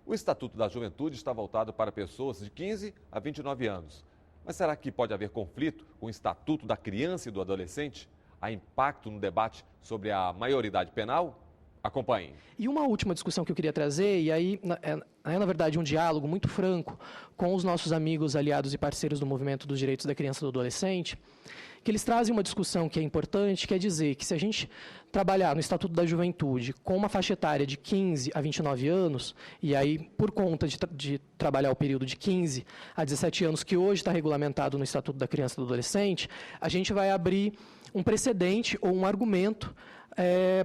O Estatuto da Juventude está voltado para pessoas de 15 a 29 anos. Mas será que pode haver conflito com o Estatuto da Criança e do Adolescente? Há impacto no debate sobre a maioridade penal? Acompanhem. E uma última discussão que eu queria trazer, e aí na verdade um diálogo muito franco com os nossos amigos, aliados e parceiros do movimento dos direitos da criança e do adolescente, que eles trazem uma discussão que é importante, que é dizer que se a gente trabalhar no Estatuto da Juventude com uma faixa etária de 15 a 29 anos, e aí por conta de trabalhar o período de 15 a 17 anos, que hoje está regulamentado no Estatuto da Criança e do Adolescente, a gente vai abrir um precedente ou um argumento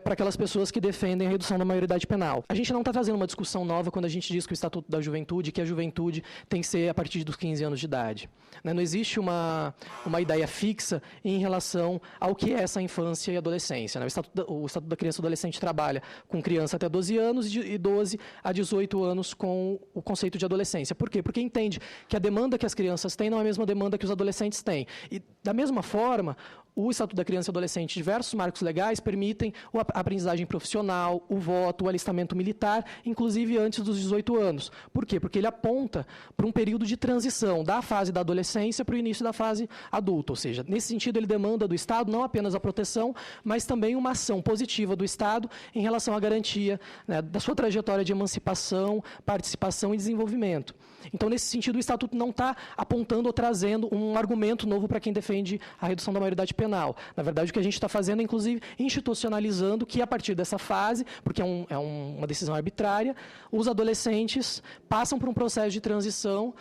para aquelas pessoas que defendem a redução da maioridade penal. A gente não está trazendo uma discussão nova quando a gente diz que o Estatuto da Juventude, que a juventude tem que ser a partir dos 15 anos de idade. Não existe uma ideia fixa em relação ao que é essa infância e adolescência. O Estatuto da Criança e do Adolescente trabalha com criança até 12 anos e 12 a 18 anos com o conceito de adolescência. Por quê? Porque entende que a demanda que as crianças têm não é a mesma demanda que os adolescentes têm. E, da mesma forma, o Estatuto da Criança e Adolescente, diversos marcos legais permitem a aprendizagem profissional, o voto, o alistamento militar, inclusive antes dos 18 anos. Por quê? Porque ele aponta para um período de transição da fase da adolescência para o início da fase adulta. Ou seja, nesse sentido, ele demanda do Estado não apenas a proteção, mas também uma ação positiva do Estado em relação à garantia, da sua trajetória de emancipação, participação e desenvolvimento. Então, nesse sentido, o Estatuto não está apontando ou trazendo um argumento novo para quem defende a redução da maioridade penal. Na verdade, o que a gente está fazendo é, inclusive, institucionalizando que, a partir dessa fase, porque é uma decisão arbitrária, os adolescentes passam por um processo de transição,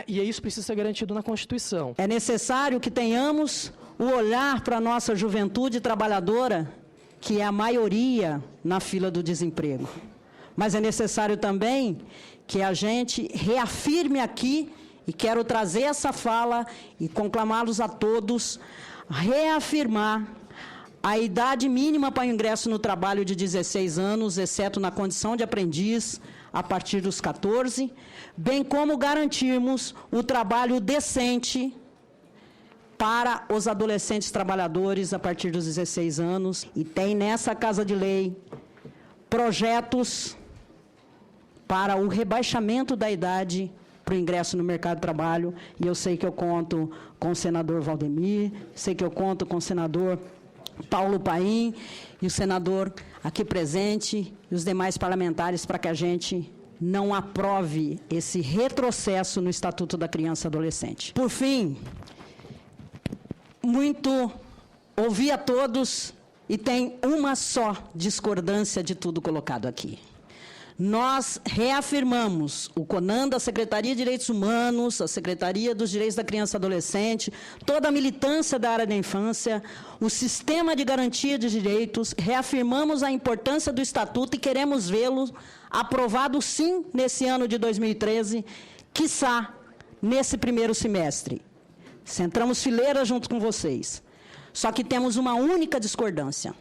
e isso precisa ser garantido na Constituição. É necessário que tenhamos o olhar para a nossa juventude trabalhadora, que é a maioria na fila do desemprego. Mas é necessário também que a gente reafirme aqui, e quero trazer essa fala e conclamá-los a todos, reafirmar a idade mínima para o ingresso no trabalho de 16 anos, exceto na condição de aprendiz, a partir dos 14, bem como garantirmos o trabalho decente para os adolescentes trabalhadores a partir dos 16 anos. E tem nessa Casa de Lei projetos para o rebaixamento da idade para o ingresso no mercado de trabalho, e eu sei que eu conto com o senador Valdemir, sei que eu conto com o senador Paulo Paim e o senador aqui presente e os demais parlamentares para que a gente não aprove esse retrocesso no Estatuto da Criança e Adolescente. Por fim, ouvi a todos e tem uma só discordância de tudo colocado aqui. Nós reafirmamos o CONAN, a Secretaria de Direitos Humanos, a Secretaria dos Direitos da Criança e Adolescente, toda a militância da área da infância, o sistema de garantia de direitos, reafirmamos a importância do Estatuto e queremos vê-lo aprovado, sim, nesse ano de 2013, quiçá nesse primeiro semestre. Centramos fileira junto com vocês. Só que temos uma única discordância: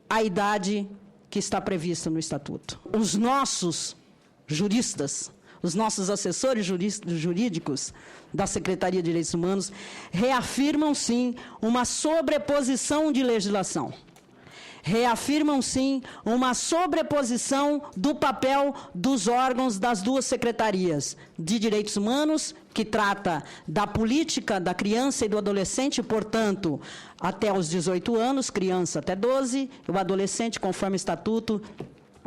a idade que está prevista no Estatuto. Os nossos juristas, os nossos assessores jurídicos da Secretaria de Direitos Humanos reafirmam, sim, uma sobreposição de legislação. Reafirmam, sim, uma sobreposição do papel dos órgãos das duas secretarias de Direitos Humanos, que trata da política da criança e do adolescente, portanto, até os 18 anos, criança até 12, e o adolescente, conforme estatuto,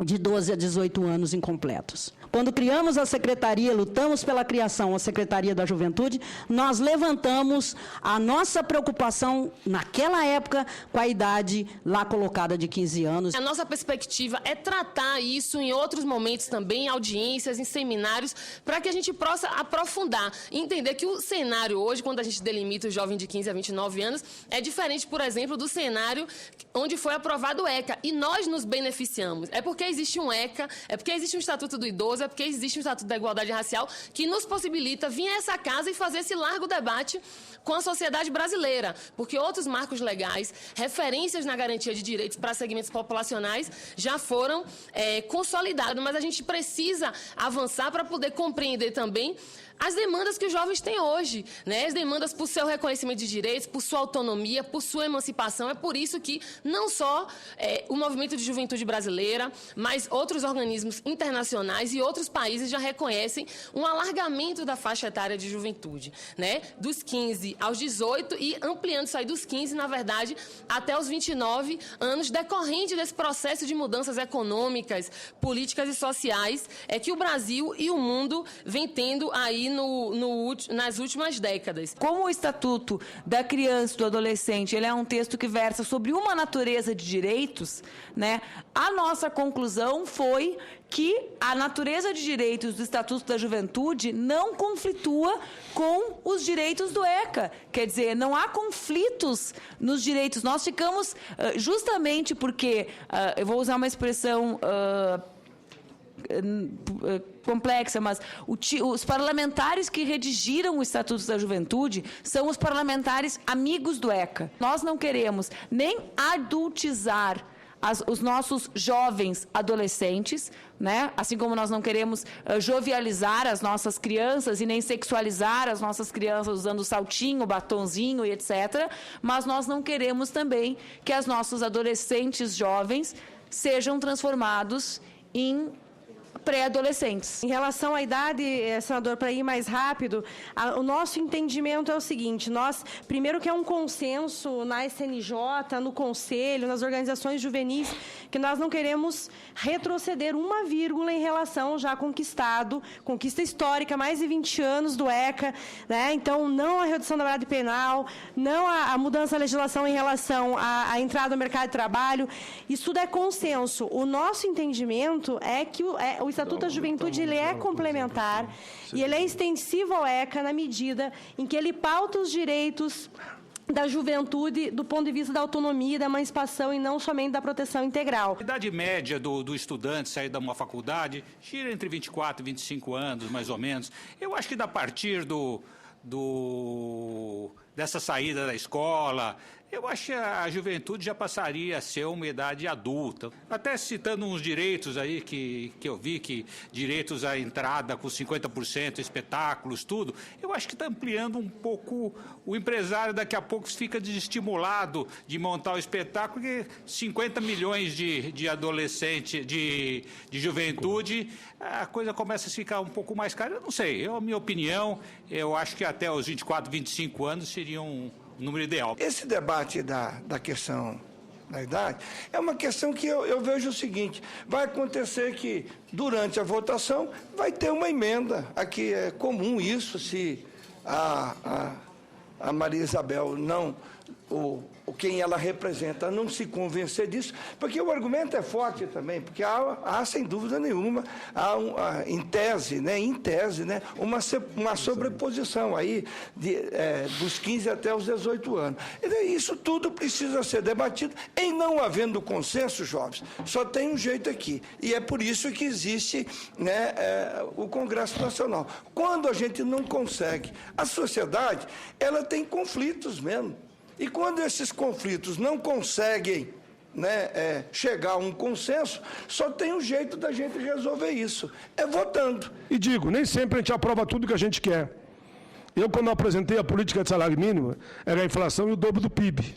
de 12 a 18 anos incompletos. Quando criamos a Secretaria, lutamos pela criação da Secretaria da Juventude, nós levantamos a nossa preocupação, naquela época, com a idade lá colocada de 15 anos. A nossa perspectiva é tratar isso em outros momentos também, em audiências, em seminários, para que a gente possa aprofundar e entender que o cenário hoje, quando a gente delimita o jovem de 15 a 29 anos, é diferente, por exemplo, do cenário onde foi aprovado o ECA. E nós nos beneficiamos. É porque existe um ECA, é porque existe um Estatuto do Idoso, é porque existe um Estatuto da Igualdade Racial que nos possibilita vir a essa casa e fazer esse largo debate com a sociedade brasileira, porque outros marcos legais, referências na garantia de direitos para segmentos populacionais já foram consolidados, mas a gente precisa avançar para poder compreender também as demandas que os jovens têm hoje, né? As demandas por seu reconhecimento de direitos, por sua autonomia, por sua emancipação. É por isso que não só o Movimento de Juventude Brasileira, mas outros organismos internacionais e outros países já reconhecem um alargamento da faixa etária de juventude, né? Dos 15 aos 18 e ampliando isso aí dos 15, na verdade, até os 29 anos, decorrente desse processo de mudanças econômicas, políticas e sociais que o Brasil e o mundo vem tendo aí nas últimas décadas. Como o Estatuto da Criança e do Adolescente ele é um texto que versa sobre uma natureza de direitos, né, a nossa conclusão foi que a natureza de direitos do Estatuto da Juventude não conflitua com os direitos do ECA. Quer dizer, não há conflitos nos direitos. Nós ficamos, justamente porque, eu vou usar uma expressão complexa, mas os parlamentares que redigiram o Estatuto da Juventude são os parlamentares amigos do ECA. Nós não queremos nem adultizar os nossos jovens adolescentes, né? Assim como nós não queremos jovializar as nossas crianças e nem sexualizar as nossas crianças usando saltinho, batonzinho e etc., mas nós não queremos também que os nossos adolescentes jovens sejam transformados em pré-adolescentes. Em relação à idade, senador, para ir mais rápido, o nosso entendimento é o seguinte: nós, primeiro que é um consenso na SNJ, no Conselho, nas organizações juvenis, que nós não queremos retroceder uma vírgula em relação já conquistado, conquista histórica, mais de 20 anos do ECA, né? Então, não a redução da idade penal, não a mudança da legislação em relação à entrada no mercado de trabalho, isso tudo é consenso. O nosso entendimento é que o Estatuto da Juventude ele é complementar e ele é extensivo ao ECA na medida em que ele pauta os direitos da juventude do ponto de vista da autonomia, da emancipação e não somente da proteção integral. A idade média do estudante sair de uma faculdade gira entre 24 e 25 anos, mais ou menos. Eu acho que a partir dessa saída da escola, eu acho que a juventude já passaria a ser uma idade adulta. Até citando uns direitos aí que eu vi, que direitos à entrada com 50%, espetáculos, tudo, eu acho que está ampliando um pouco. O empresário daqui a pouco fica desestimulado de montar o espetáculo, porque 50 milhões de adolescentes, de juventude, a coisa começa a ficar um pouco mais cara. Eu não sei, a minha opinião, eu acho que até os 24, 25 anos seria um número ideal. Esse debate da questão da idade é uma questão que eu vejo o seguinte: vai acontecer que durante a votação vai ter uma emenda. Aqui é comum isso, se a Maria Isabel não, quem ela representa não se convencer disso, porque o argumento é forte também, porque há sem dúvida nenhuma, em tese, uma sobreposição aí dos 15 até os 18 anos. E isso tudo precisa ser debatido. Em não havendo consenso, jovens, só tem um jeito aqui, e é por isso que existe o Congresso Nacional. Quando a gente não consegue, a sociedade, ela tem conflitos mesmo. E quando esses conflitos não conseguem chegar a um consenso, só tem um jeito da gente resolver isso, é votando. E digo, nem sempre a gente aprova tudo que a gente quer. Eu, quando apresentei a política de salário mínimo, era a inflação e o dobro do PIB.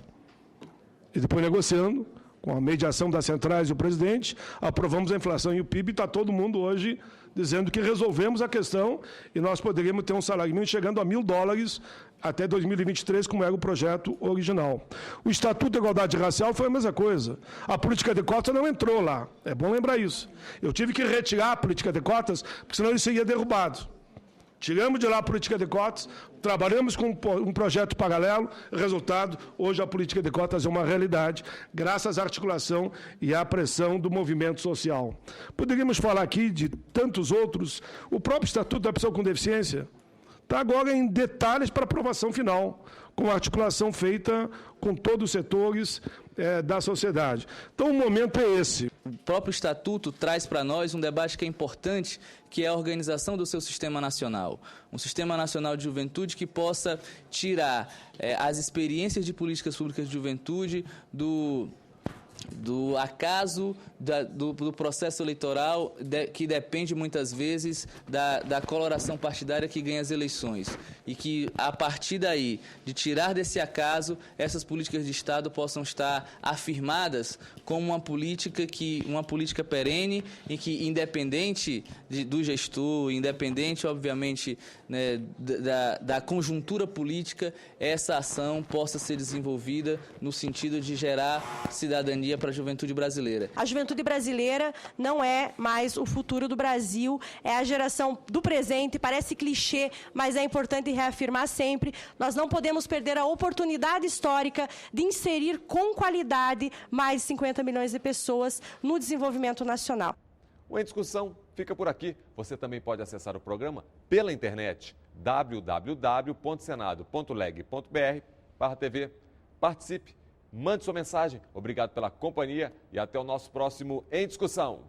E depois, negociando, com a mediação das centrais e o presidente, aprovamos a inflação e o PIB, e está todo mundo hoje dizendo que resolvemos a questão e nós poderíamos ter um salário mínimo chegando a $1.000 até 2023, como era o projeto original. O Estatuto da Igualdade Racial foi a mesma coisa. A política de cotas não entrou lá. É bom lembrar isso. Eu tive que retirar a política de cotas, porque senão ele seria derrubado. Tiramos de lá a política de cotas, trabalhamos com um projeto paralelo, resultado, hoje a política de cotas é uma realidade, graças à articulação e à pressão do movimento social. Poderíamos falar aqui de tantos outros. O próprio Estatuto da Pessoa com Deficiência está agora em detalhes para aprovação final, com a articulação feita com todos os setores da sociedade. Então, o momento é esse. O próprio Estatuto traz para nós um debate que é importante, que é a organização do seu sistema nacional. Um sistema nacional de juventude que possa tirar as experiências de políticas públicas de juventude do acaso do processo eleitoral que depende muitas vezes da coloração partidária que ganha as eleições e que a partir daí de tirar desse acaso essas políticas de Estado possam estar afirmadas como uma política perene e que independente do gestor, independente obviamente, né, da conjuntura política, essa ação possa ser desenvolvida no sentido de gerar cidadania para a juventude brasileira. A juventude brasileira não é mais o futuro do Brasil, é a geração do presente, parece clichê, mas é importante reafirmar sempre, nós não podemos perder a oportunidade histórica de inserir com qualidade mais de 50 milhões de pessoas no desenvolvimento nacional. O Em Discussão fica por aqui. Você também pode acessar o programa pela internet, www.senado.leg.br/TV. Participe, mande sua mensagem. Obrigado pela companhia e até o nosso próximo Em Discussão.